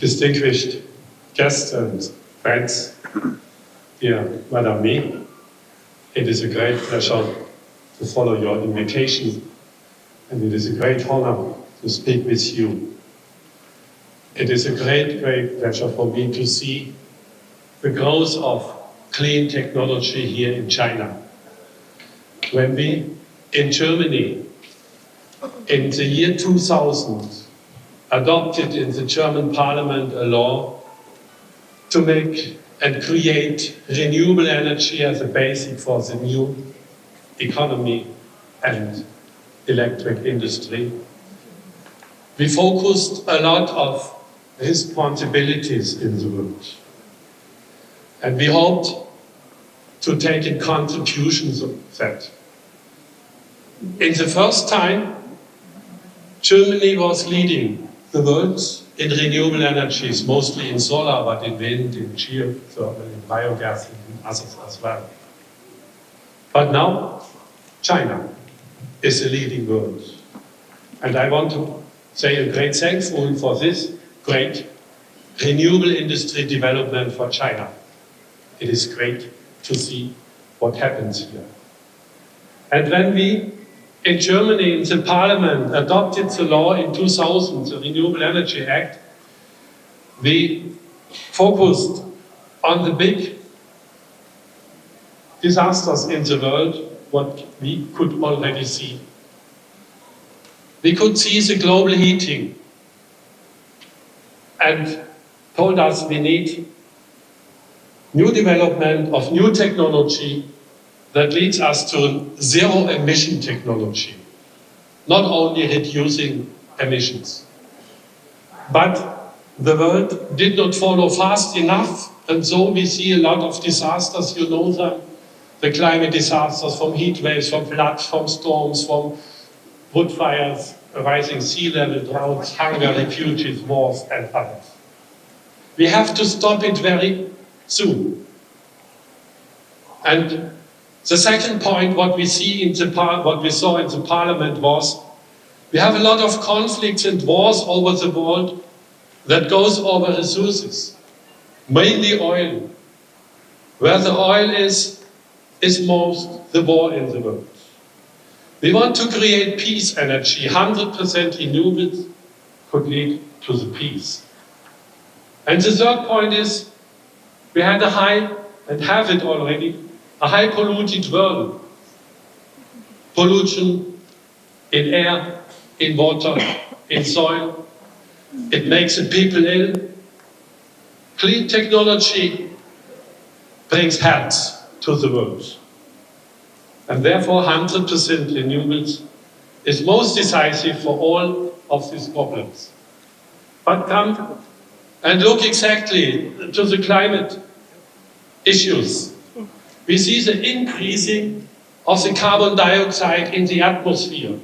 distinguished guests and friends, dear Madame May, it is a great pleasure to follow your invitation, and it is a great honor to speak with you. It is a great pleasure for me to see the growth of clean technology here in China. When we, in Germany, in the year 2000, adopted in the German parliament a law to make and create renewable energy as a basic for the new economy and electric industry, we focused a lot of responsibilities in the world. And we hoped to take in contributions of that. In the first time, Germany was leading the world in renewable energies, mostly in solar, but in wind, in geothermal, in biogas, and in others as well. But now, China is the leading world. And I want to say a great thankful for this great renewable industry development for China. It is great to see what happens here. And when we in Germany, in the parliament, adopted the law in 2000, the Renewable Energy Act, we focused on the big disasters in the world, what we could already see. We could see the global heating and told us we need new development of new technology that leads us to zero-emission technology, not only reducing emissions. But the world did not follow fast enough, and so we see a lot of disasters, you know them, the climate disasters from heat waves, from floods, from storms, from wood fires, rising sea level, droughts, hunger, refugees, wars, and others. We have to stop it very soon. And the second point, what we saw in the parliament was, we have a lot of conflicts and wars over the world that goes over resources, mainly oil. Where the oil is most the war in the world. We want to create peace energy. 100% renewables could lead to the peace. And the third point is, we had a high, and have it already, a high polluted world. Pollution in air, in water, in soil. It makes the people ill. Clean technology brings health to the world. And therefore 100% renewables is most decisive for all of these problems. But come and look exactly to the climate issues. We see the increasing of the carbon dioxide in the atmosphere.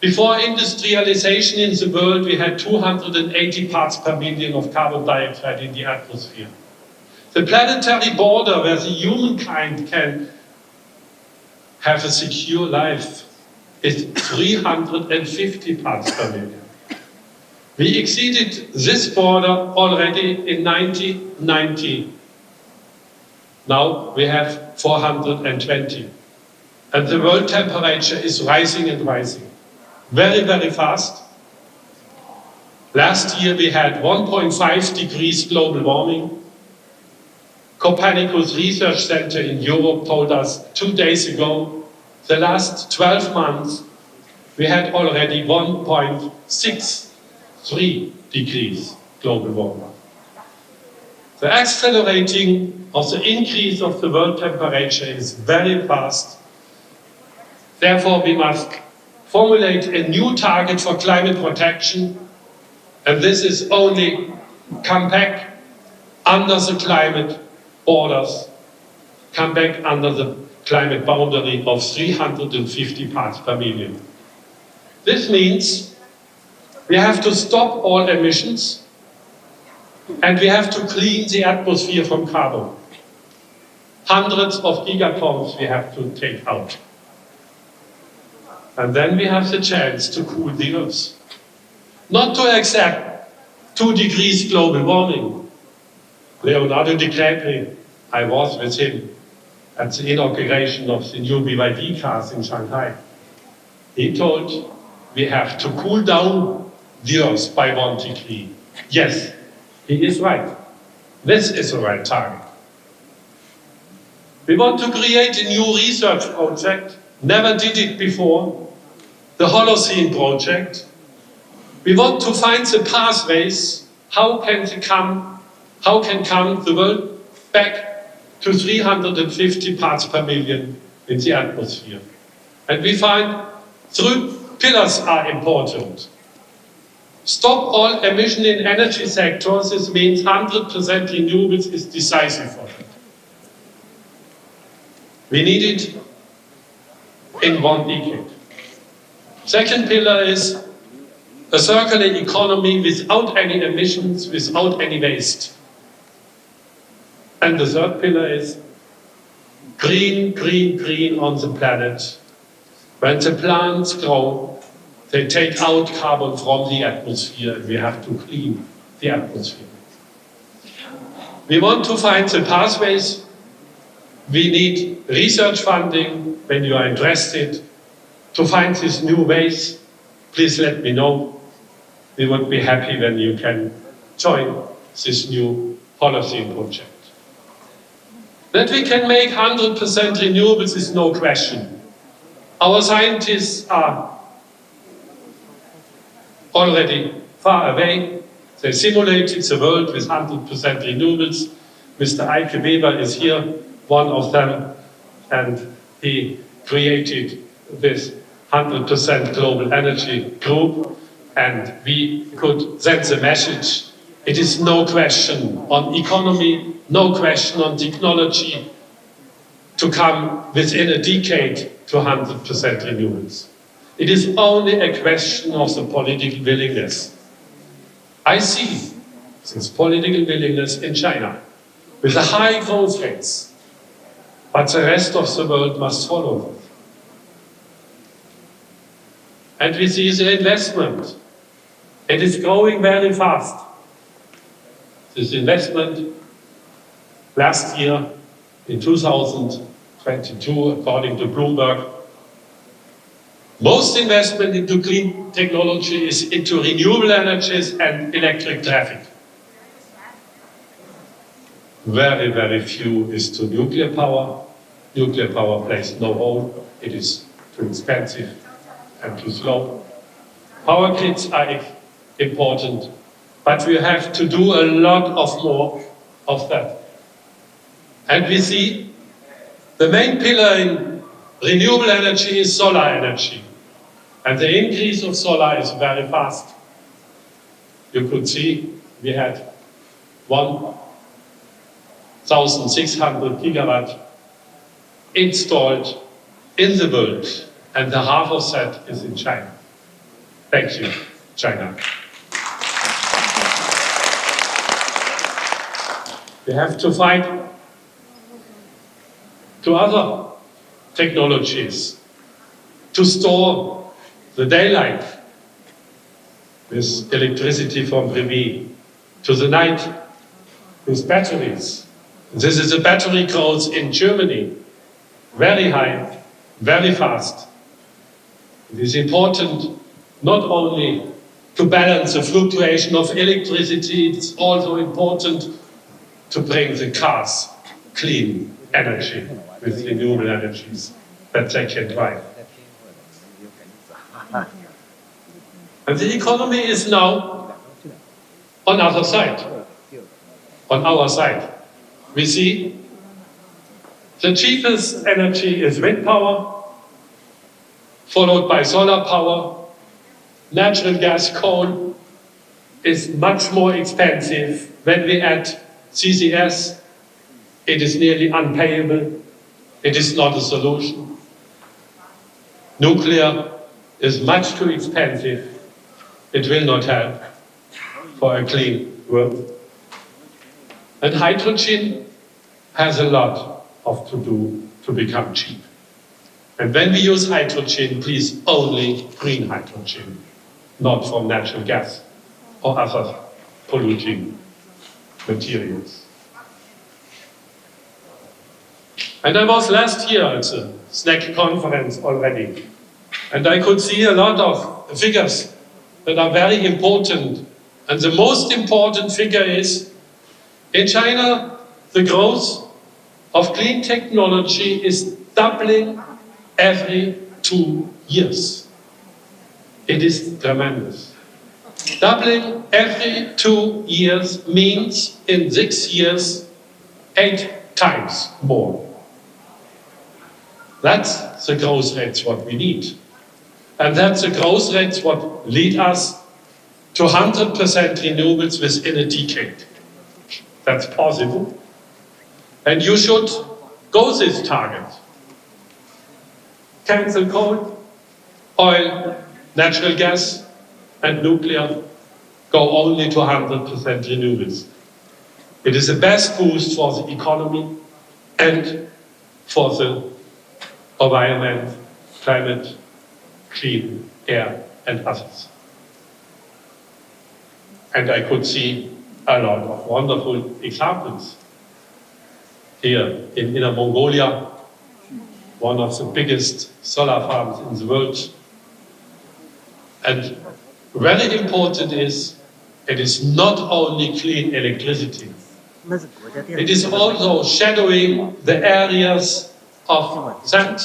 Before industrialization in the world, we had 280 parts per million of carbon dioxide in the atmosphere. The planetary border where the humankind can have a secure life is 350 parts per million. We exceeded this border already in 1990. Now we have 420. And the world temperature is rising and rising. Very, very fast. Last year we had 1.5 degrees global warming. Copernicus Research Center in Europe told us 2 days ago, the last 12 months, we had already 1.63 degrees global warming. The accelerating of the increase of the world temperature is very fast. Therefore, we must formulate a new target for climate protection, and this is only come back under the climate borders, come back under the climate boundary of 350 parts per million. This means we have to stop all emissions, and we have to clean the atmosphere from carbon. Hundreds of gigatons we have to take out. And then we have the chance to cool the earth. Not to accept 2 degrees global warming. Leonardo DiCaprio, I was with him at the inauguration of the new BYD cars in Shanghai. He told we have to cool down the Earth by 1 degree. Yes, he is right. This is the right target. We want to create a new research project, never did it before, the Holocene Project. We want to find the pathways, how can come the world back to 350 parts per million in the atmosphere. And we find 3 pillars are important. Stop all emission in energy sectors, this means 100% renewables is decisive for that. We need it in 1 decade. Second pillar is a circular economy without any emissions, without any waste. And the third pillar is green, green, green on the planet. When the plants grow, they take out carbon from the atmosphere, and we have to clean the atmosphere. We want to find the pathways. We need research funding. When you are interested to find these new ways, please let me know. We would be happy when you can join this new Holocene project. That we can make 100% renewables is no question. Our scientists are already far away. They simulated the world with 100% renewables. Mr. Eike Weber is here, one of them, and he created this 100% global energy group, and we could send the message. It is no question on economy, no question on technology to come within a decade to 100% renewables. It is only a question of the political willingness. I see this political willingness in China with the high growth rates, but the rest of the world must follow. And we see the investment. It is growing very fast. This investment last year in 2022, according to Bloomberg, most investment into clean technology is into renewable energies and electric traffic. Very, very few is to nuclear power. Nuclear power plays no role. It is too expensive and too slow. Power grids are important, but we have to do a lot of more of that. And we see the main pillar in renewable energy is solar energy. And the increase of solar is very fast. You could see we had 1,600 gigawatt installed in the world, and the half of that is in China. Thank you, China. We have to fight to other technologies to store the daylight with electricity from Remy, to the night with batteries. This is a battery growth in Germany, very high, very fast. It is important not only to balance the fluctuation of electricity, it's also important to bring the cars clean energy with renewable energies that they can drive. And the economy is now on our side. We see the cheapest energy is wind power, followed by solar power. Natural gas, coal is much more expensive. When we add CCS, it is nearly unpayable. It is not a solution. Nuclear is much too expensive. It will not help for a clean world. And hydrogen has a lot to do to become cheap. And when we use hydrogen, please only green hydrogen, not from natural gas or other polluting materials. And I was last year at the SNEC conference already, and I could see a lot of figures that are very important. And the most important figure is, in China, the growth of clean technology is doubling every 2 years. It is tremendous. Doubling every 2 years means in 6 years, 8 times more. That's the growth rates what we need. And that's the growth rates what lead us to 100% renewables within a decade. That's possible. And you should go this target. Cancel coal, oil, natural gas, and nuclear. Go only to 100% renewables. It is the best boost for the economy and for the environment, climate, clean air, and others. And I could see a lot of wonderful examples. Here in Inner Mongolia, one of the biggest solar farms in the world. And very important is, it is not only clean electricity, it is also shadowing the areas of sand,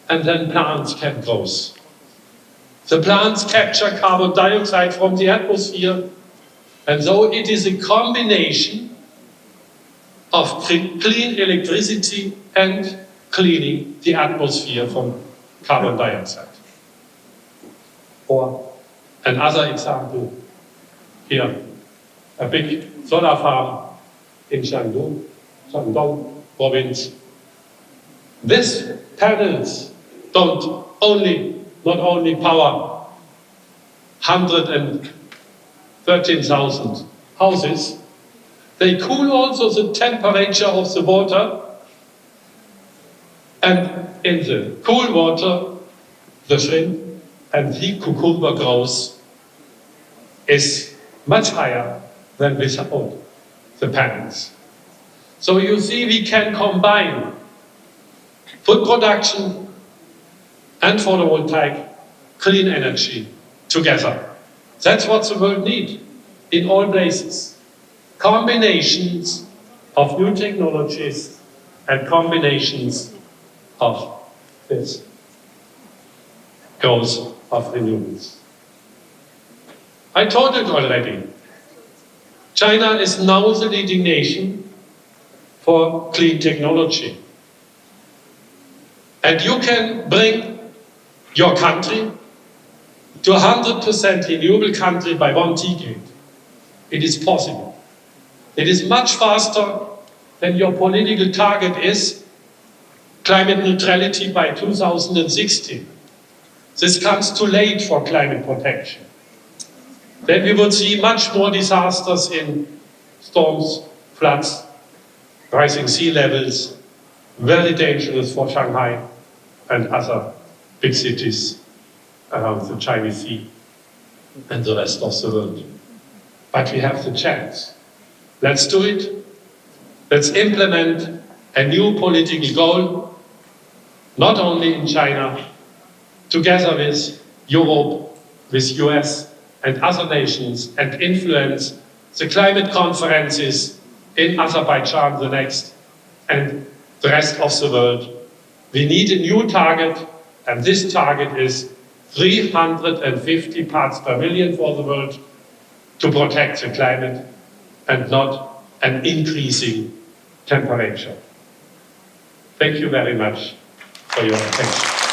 and then plants can grow. The plants capture carbon dioxide from the atmosphere, and so it is a combination of clean electricity and cleaning the atmosphere from carbon dioxide. Or another example here, a big solar farm in Shandong province. These panels not only power 113,000 houses, they cool also the temperature of the water, and in the cool water, the shrimp and the cucumber growth is much higher than without the panels. So you see, we can combine food production and photovoltaic clean energy together. That's what the world needs in all places. Combinations of new technologies and combinations of this growth of renewables. I told it already. China is now the leading nation for clean technology. And you can bring your country to 100% renewable country by 1 decade. It is possible. It is much faster than your political target is climate neutrality by 2060. This comes too late for climate protection. Then we would see much more disasters in storms, floods, rising sea levels, very dangerous for Shanghai and other big cities around the Chinese Sea and the rest of the world. But we have the chance. Let's do it. Let's implement a new political goal, not only in China, together with Europe, with US and other nations, and influence the climate conferences in Azerbaijan the next, and the rest of the world. We need a new target, and this target is 350 parts per million for the world to protect the climate and not an increasing temperature. Thank you very much for your attention.